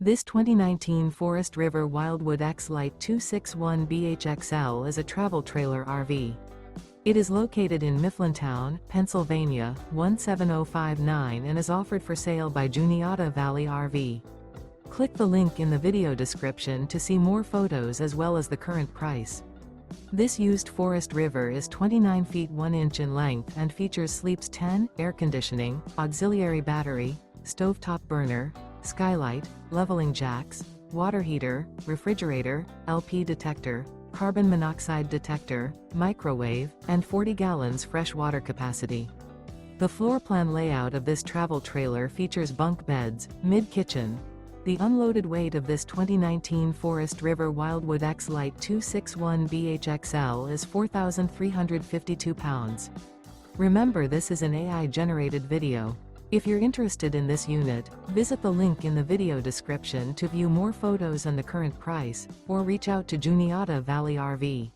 This 2019 Forest River Wildwood X-Lite 261BHXL is a travel trailer RV. It is located in Mifflintown, Pennsylvania, 17059 and is offered for sale by Juniata Valley RV. Click the link in the video description to see more photos as well as the current price. This used Forest River is 29 feet 1 inch in length and features sleeps 10, air conditioning, auxiliary battery, stovetop burner, skylight, leveling jacks, water heater, refrigerator, LP detector, carbon monoxide detector, microwave, and 40 gallons fresh water capacity. The floor plan layout of this travel trailer features bunk beds, mid-kitchen. The unloaded weight of this 2019 Forest River Wildwood X-Lite 261BHXL is 4,352 pounds. Remember, this is an AI-generated video. If you're interested in this unit, visit the link in the video description to view more photos and the current price, or reach out to Juniata Valley RV.